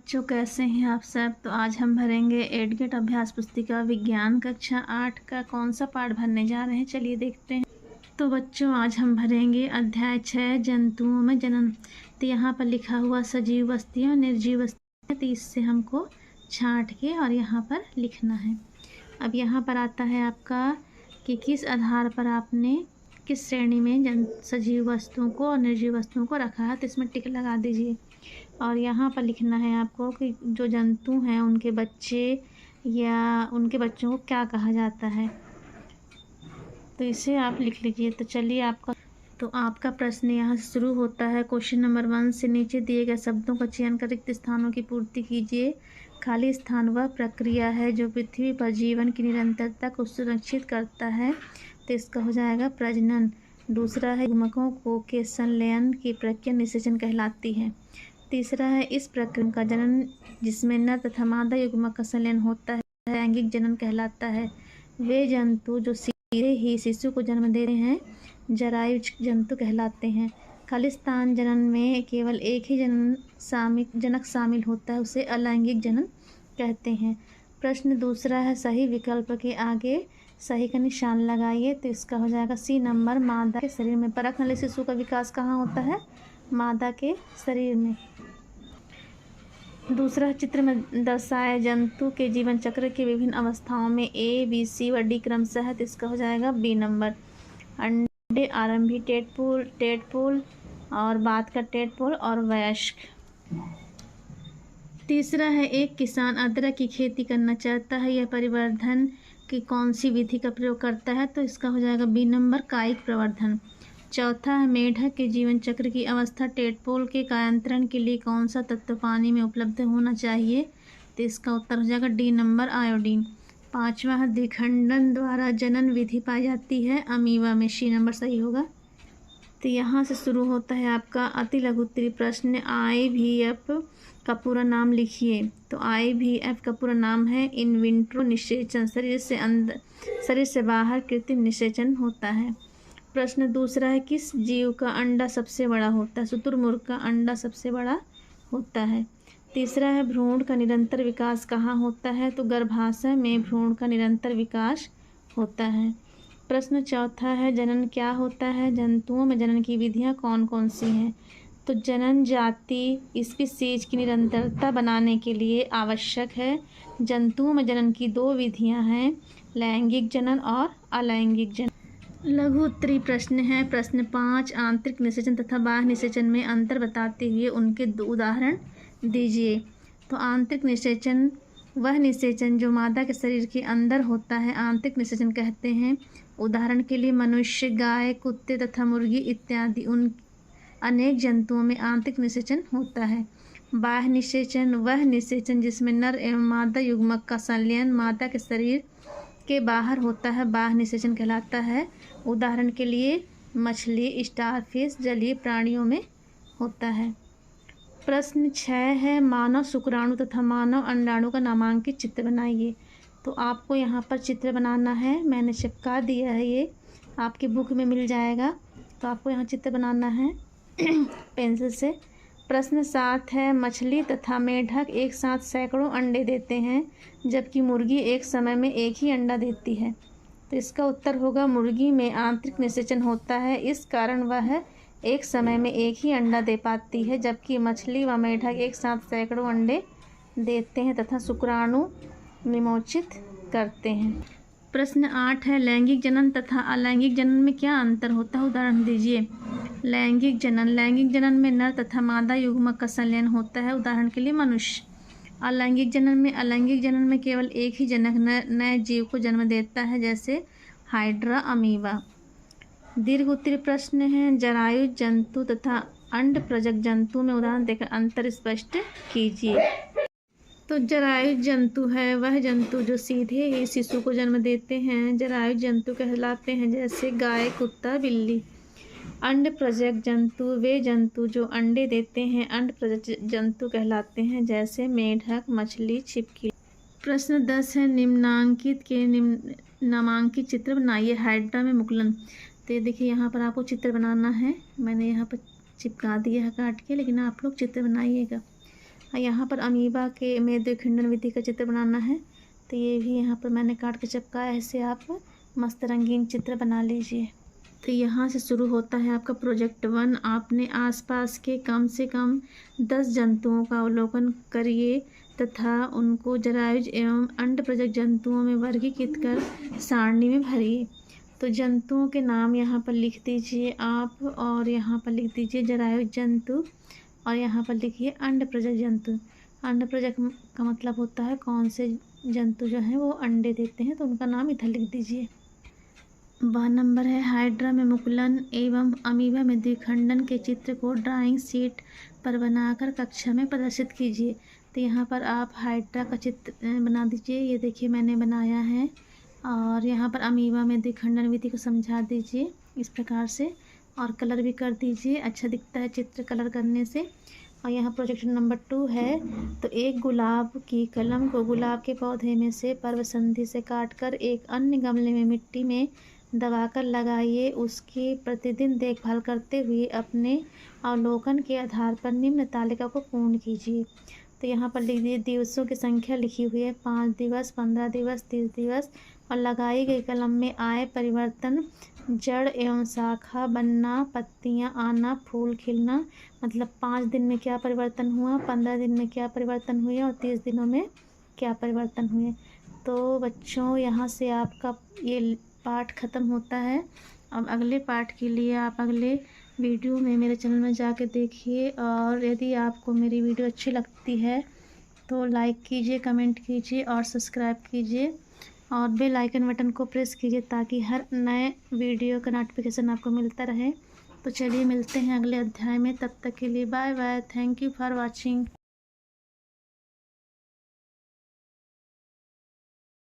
बच्चों, कैसे हैं आप सब। तो आज हम भरेंगे एडगेट अभ्यास पुस्तिका विज्ञान कक्षा 8 का कौन सा पाठ भरने जा रहे हैं, चलिए देखते हैं। तो बच्चों, आज हम भरेंगे अध्याय 6 जंतुओं में जनन। तो यहाँ पर लिखा हुआ सजीव वस्तुएं निर्जीव वस्तुएं, तो इससे हमको छांट के और यहाँ पर लिखना है। अब यहाँ पर आता है आपका कि किस आधार पर आपने किस श्रेणी में सजीव वस्तुओं को और निर्जीव वस्तुओं को रखा है, तो इसमें टिक लगा दीजिए। और यहाँ पर लिखना है आपको कि जो जंतु हैं उनके बच्चे या उनके बच्चों को क्या कहा जाता है, तो इसे आप लिख लीजिए। तो चलिए आपका प्रश्न यहाँ से शुरू होता है। क्वेश्चन नंबर 1 से नीचे दिए गए शब्दों का चयन कर रिक्त स्थानों की पूर्ति कीजिए। खाली स्थान वह प्रक्रिया है जो पृथ्वी पर जीवन की निरंतरता को सुरक्षित करता है, तो इसका हो जाएगा प्रजनन। दूसरा है युग्मकों को के संलयन की प्रक्रिया निषेचन कहलाती है। तीसरा है इस प्रक्रिया का जनन जिसमें नर तथा मादा युग्मक का संलयन होता है लैंगिक जनन कहलाता है। वे जंतु जो सीधे ही शिशु को जन्म देते हैं जरायु जंतु कहलाते हैं। खालिस्तान जनन में केवल एक ही जनक शामिल होता है, उसे अलैंगिक जनन कहते हैं। प्रश्न दूसरा है सही विकल्प के आगे सही का निशान लगाइए, तो इसका हो जाएगा सी नंबर। मादा के शरीर में परख नली शिशु का विकास कहाँ होता है? मादा के शरीर में। दूसरा चित्र में दर्शाए जंतु के जीवन चक्र के विभिन्न अवस्थाओं में ए, बी, सी व डी क्रमशः है, तो इसका हो जाएगा बी नंबर। अंडे, आरंभी टेडपोल और बाद का टेडपोल और वयस्क। तीसरा है एक किसान अदरक की खेती करना चाहता है, यह परिवर्धन की कौन सी विधि का प्रयोग करता है, तो इसका हो जाएगा बी नंबर कायिक प्रवर्धन। चौथा है मेढक के जीवन चक्र की अवस्था टेडपोल के कायांतरण के लिए कौन सा तत्व पानी में उपलब्ध होना चाहिए, तो इसका उत्तर हो जाएगा डी नंबर आयोडीन। पांचवा है द्विखंडन द्वारा जनन विधि पाई जाती है अमीबा में, सी नंबर सही होगा। तो यहाँ से शुरू होता है आपका अति लघु उत्तरीय प्रश्न। IVF का पूरा नाम लिखिए। तो IVF का पूरा नाम है इन विट्रो निषेचन, शरीर से बाहर कृत्रिम निषेचन होता है। प्रश्न दूसरा है किस जीव का अंडा सबसे बड़ा होता है? शुतुरमुर्ग का अंडा सबसे बड़ा होता है। तीसरा है भ्रूण का निरंतर विकास कहाँ होता है? तो गर्भाशय में भ्रूण का निरंतर विकास होता है। प्रश्न चौथा है जनन क्या होता है? जंतुओं में जनन की विधियाँ कौन कौन सी हैं? तो जनन जाति स्पीशीज की निरंतरता बनाने के लिए आवश्यक है। जंतुओं में जनन की 2 विधियाँ हैं, लैंगिक जनन और अलैंगिक जनन। लघु उत्तरीय प्रश्न है। प्रश्न 5 आंतरिक निषेचन तथा बाह्य निषेचन में अंतर बताते हुए उनके 2 उदाहरण दीजिए। तो आंतरिक निषेचन वह निषेचन जो मादा के शरीर के अंदर होता है आंतरिक निषेचन कहते हैं। उदाहरण के लिए मनुष्य, गाय, कुत्ते तथा मुर्गी इत्यादि उन अनेक जंतुओं में आंतरिक निषेचन होता है। बाह्य निषेचन वह निषेचन जिसमें नर एवं मादा युग्मक का संलयन मादा के शरीर के बाहर होता है, बाह्य निषेचन कहलाता है। उदाहरण के लिए मछली, स्टारफिश जलीय प्राणियों में होता है। प्रश्न 6 है मानव शुक्राणु तथा मानव अंडाणु का नामांकित चित्र बनाइए। तो आपको यहाँ पर चित्र बनाना है, मैंने चिपका दिया है, ये आपकी बुक में मिल जाएगा। तो आपको यहाँ चित्र बनाना है पेंसिल से। प्रश्न 7 है मछली तथा मेढक एक साथ सैकड़ों अंडे देते हैं जबकि मुर्गी एक समय में एक ही अंडा देती है, तो इसका उत्तर होगा मुर्गी में आंतरिक निषेचन होता है, इस कारण वह एक समय में एक ही अंडा दे पाती है, जबकि मछली व मेढक एक साथ सैकड़ों अंडे देते हैं तथा शुक्राणु निमोचित करते हैं। प्रश्न 8 है लैंगिक जनन तथा अलैंगिक जनन में क्या अंतर होता है? उदाहरण दीजिए। लैंगिक जनन में नर तथा मादा युग्मक का संलयन होता है, उदाहरण के लिए मनुष्य। अलैंगिक जनन में केवल एक ही जनक नए जीव को जन्म देता है, जैसे हाइड्रा, अमीबा। दीर्घ उत्तरीय प्रश्न है जरायु जंतु तथा अंड प्रजक जंतु में उदाहरण देकर अंतर स्पष्ट कीजिए। तो जरायु जंतु है वह जंतु जो सीधे ही शिशु को जन्म देते हैं, जरायु जंतु कहलाते हैं, जैसे गाय, कुत्ता, बिल्ली। अंड प्रजक जंतु वे जंतु जो अंडे देते हैं, अंड प्रजक जंतु कहलाते हैं, जैसे मेढक, मछली, छिपकली। प्रश्न 10 है नामांकित चित्र बनाइए। हाइड्रा में मुकुलन। तो ये देखिए यहाँ पर आपको चित्र बनाना है, मैंने यहाँ पर चिपका दिया है काट के, लेकिन आप लोग चित्र बनाइएगा। यहाँ पर अमीबा के में द्विखंडन विधि का चित्र बनाना है, तो ये भी यहाँ पर मैंने काट के चिपकाया है। ऐसे आप मस्त रंगीन चित्र बना लीजिए। तो यहाँ से शुरू होता है आपका प्रोजेक्ट 1। आपने आसपास के कम से कम 10 जंतुओं का अवलोकन करिए तथा उनको जरायुज एवं अंडप्रजक जंतुओं में वर्गीकृत कर सारणी में भरिए। तो जंतुओं के नाम यहाँ पर लिख दीजिए आप, और यहाँ पर लिख दीजिए जरायुज जंतु, और यहाँ पर लिखिए अंडप्रजक जंतु। अंडप्रजक का मतलब होता है कौन से जंतु जो हैं वो अंडे देते हैं, तो उनका नाम इधर लिख दीजिए। 12 नंबर है हाइड्रा में मुकुलन एवं अमीबा में द्विखंडन के चित्र को ड्राइंग शीट पर बनाकर कक्षा में प्रदर्शित कीजिए। तो यहाँ पर आप हाइड्रा का चित्र बना दीजिए। ये देखिए मैंने बनाया है। और यहाँ पर अमीबा में द्विखंडन विधि को समझा दीजिए इस प्रकार से, और कलर भी कर दीजिए। अच्छा दिखता है चित्र कलर करने से। और यहाँ प्रोजेक्ट नंबर 2 है। तो एक गुलाब की कलम को गुलाब के पौधे में से पर्वसंधि से काटकर एक अन्य गमले में मिट्टी में दबाकर लगाइए। उसकी प्रतिदिन देखभाल करते हुए अपने अवलोकन के आधार पर निम्न तालिका को पूर्ण कीजिए। तो यहाँ पर लिख दीजिए दिवसों की संख्या लिखी हुई है 5 दिवस, 15 दिवस, 30 दिवस, और लगाई गई कलम में आए परिवर्तन, जड़ एवं शाखा बनना, पत्तियाँ आना, फूल खिलना, मतलब 5 दिन में क्या परिवर्तन हुआ, 15 दिन में क्या परिवर्तन हुए और 30 दिनों में क्या परिवर्तन हुए। तो बच्चों यहाँ से आपका ये पाठ ख़त्म होता है। अब अगले पाठ के लिए आप अगले वीडियो में मेरे चैनल में जाके देखिए, और यदि आपको मेरी वीडियो अच्छी लगती है तो लाइक कीजिए, कमेंट कीजिए और सब्सक्राइब कीजिए, और बेल आइकन बटन को प्रेस कीजिए ताकि हर नए वीडियो का नोटिफिकेशन आपको मिलता रहे। तो चलिए मिलते हैं अगले अध्याय में, तब तक के लिए bye bye. Thank you for watching.